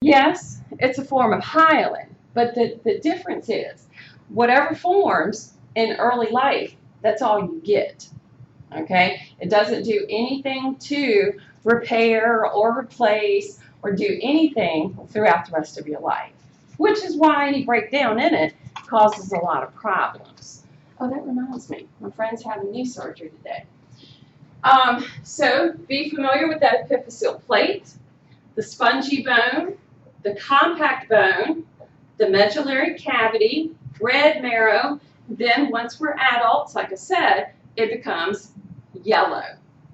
Yes, it's a form of hyaline, but the difference is whatever forms in early life, that's all you get. Okay? It doesn't do anything to repair or replace or do anything throughout the rest of your life, which is why any breakdown in it causes a lot of problems. Oh, that reminds me, my friend's having knee surgery today. So be familiar with that epiphyseal plate, the spongy bone, the compact bone, the medullary cavity, red marrow. Then once we're adults, like I said, it becomes yellow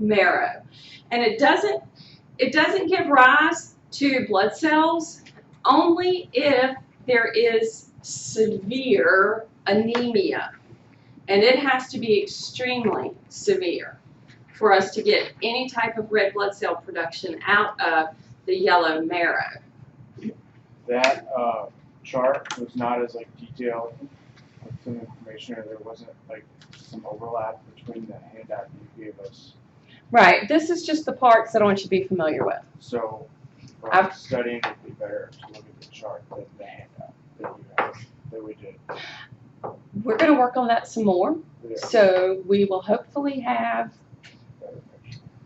marrow. And it doesn't give rise to blood cells only if there is severe anemia. And it has to be extremely severe for us to get any type of red blood cell production out of the yellow marrow. That chart was not as detailed with some information, or there wasn't some overlap between the handout you gave us. Right. This is just the parts that I want you to be familiar with. So, for studying, it would be better to look at the chart than the handout that we did. We're going to work on that some more. Yeah. So we will hopefully have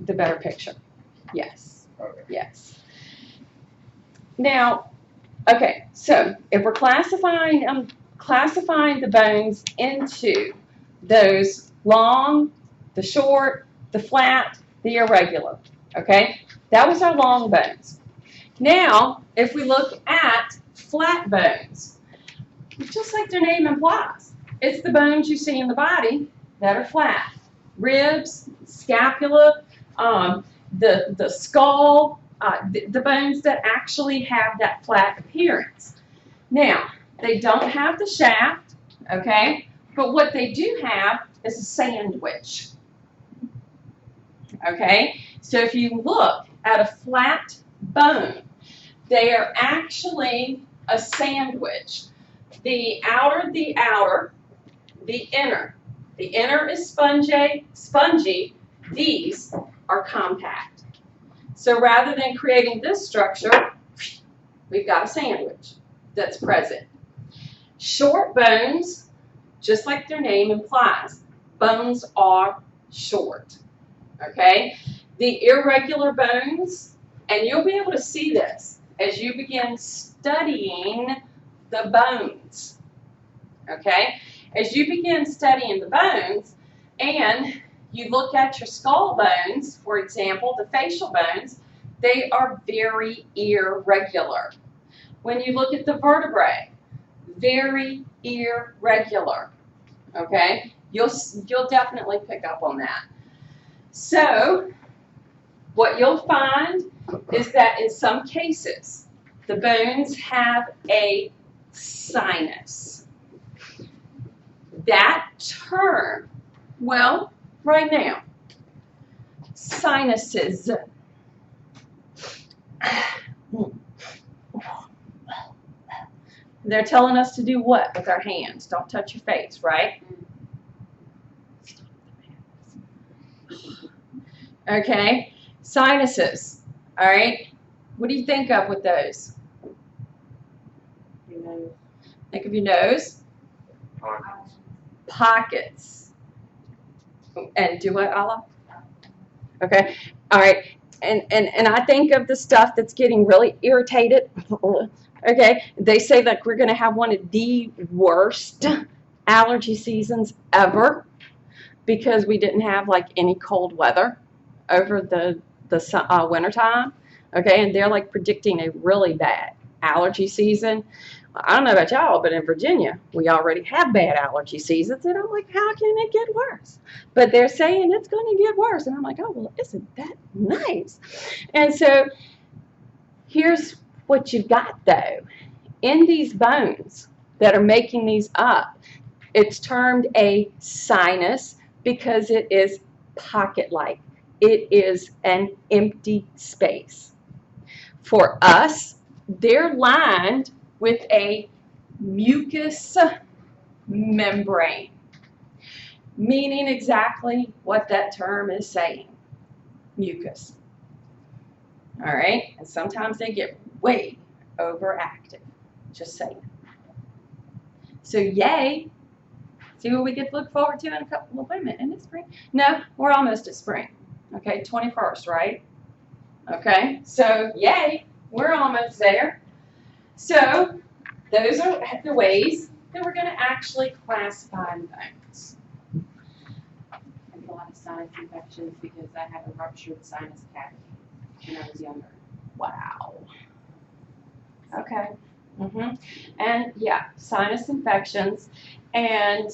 the better picture. Yes. Okay. Yes. Now, okay, so if we're classifying the bones into those long, the short, the flat, the irregular, okay? That was our long bones. Now, if we look at flat bones, just like their name implies, it's the bones you see in the body that are flat. Ribs, scapula, the skull, the bones that actually have that flat appearance. Now, they don't have the shaft, okay? But what they do have is a sandwich, okay? So if you look at a flat bone, they are actually a sandwich. The outer, the inner. The inner is spongy. These are compact. So rather than creating this structure, we've got a sandwich that's present. Short bones, just like their name implies, bones are short. Okay? The irregular bones, and you'll be able to see this as you begin studying the bones. Okay? As you begin studying the bones and you look at your skull bones, for example, the facial bones, they are very irregular. When you look at the vertebrae, very irregular. Okay? You'll definitely pick up on that. So, what you'll find is that in some cases, the bones have a sinus. That term, well, right now, sinuses. They're telling us to do what with our hands? Don't touch your face, right? Okay, sinuses, all right? What do you think of with those? Your nose. Think of your nose. Pockets. And do what, Allah? Okay, all right. And I think of the stuff that's getting really irritated. Okay, they say that we're going to have one of the worst allergy seasons ever because we didn't have any cold weather over the winter time. Okay, and they're predicting a really bad allergy season. I don't know about y'all, but in Virginia, we already have bad allergy seasons, and I'm like, how can it get worse? But they're saying it's going to get worse, and I'm like, oh, well, isn't that nice? And so here's what you've got, though. In these bones that are making these up, it's termed a sinus because it is pocket-like. It is an empty space. For us, they're lined with a mucous membrane, meaning exactly what that term is saying, mucus. All right, and sometimes they get way overactive. Just saying. So yay. See what we get to look forward to in a couple. Well, wait a minute. Isn't it spring? No, we're almost at spring. Okay, 21st, right? Okay, so yay, we're almost there. So those are the ways that we're going to actually classify bones. I have a lot of sinus infections because I have a ruptured sinus cavity when I was younger. Wow. Okay. And yeah, sinus infections, and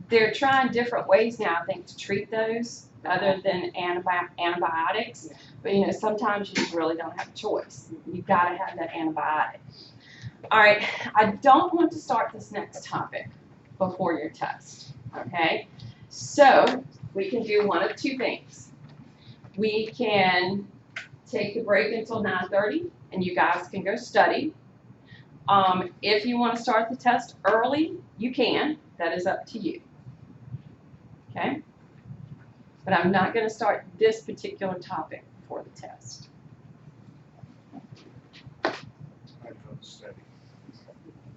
they're trying different ways now, I think, to treat those other than antibiotics. Yeah. But you know, sometimes you just really don't have a choice. You've got to have that antibiotic. All right, I don't want to start this next topic before your test. Okay, so we can do one of two things. We can take the break until 9:30, and you guys can go study. If you want to start the test early, you can. That is up to you. Okay? But I'm not going to start this particular topic before the test. I don't study.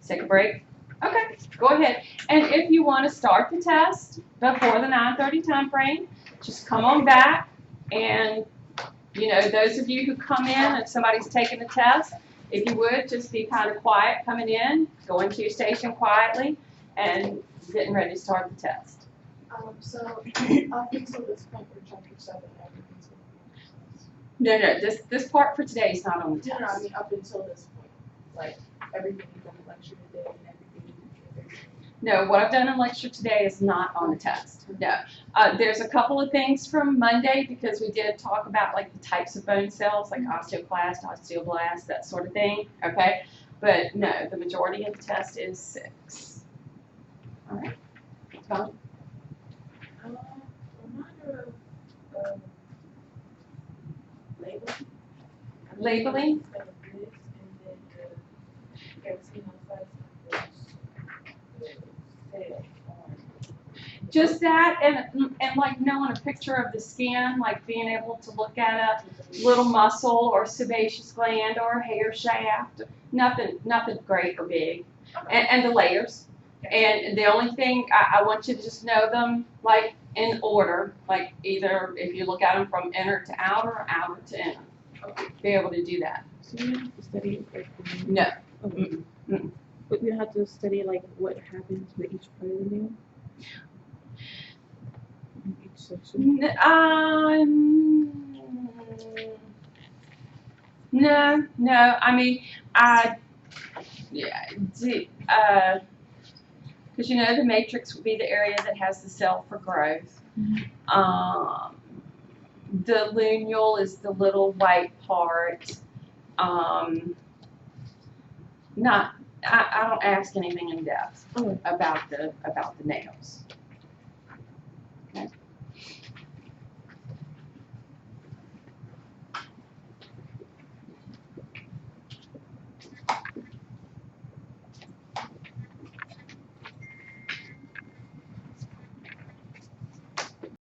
Take a break? Okay, go ahead. And if you want to start the test before the 9:30 time frame, just come on back. And, you know, those of you who come in and somebody's taking the test, if you would, just be kind of quiet coming in, going to your station quietly, and getting ready to start the test. So up until this point for chapter 7, everything's No, this part for today is not on the no, test. I mean up until this point, like everything you've done in lecture today and everything. No, what I've done in lecture today is not on the test. No. There's a couple of things from Monday because we did talk about like the types of bone cells, like osteoclast, osteoblast, that sort of thing. Okay? But no, the majority of the test is 6. All right. Tom? Reminder of labeling. Labeling? Instead of this, and then the kerosene outside Just that, and like knowing a picture of the skin, like being able to look at a little muscle or sebaceous gland or hair shaft. Nothing great or big. And the layers. And the only thing, I want you to just know them like in order, like either if you look at them from inner to outer or outer to inner. Be able to do that. So we have to study like No. okay. But we have to study like what happens with each part of the nail in each section. No. I mean, because you know the matrix would be the area that has the cell for growth. The lunule is the little white part. I don't ask anything in depth about the nails. Okay.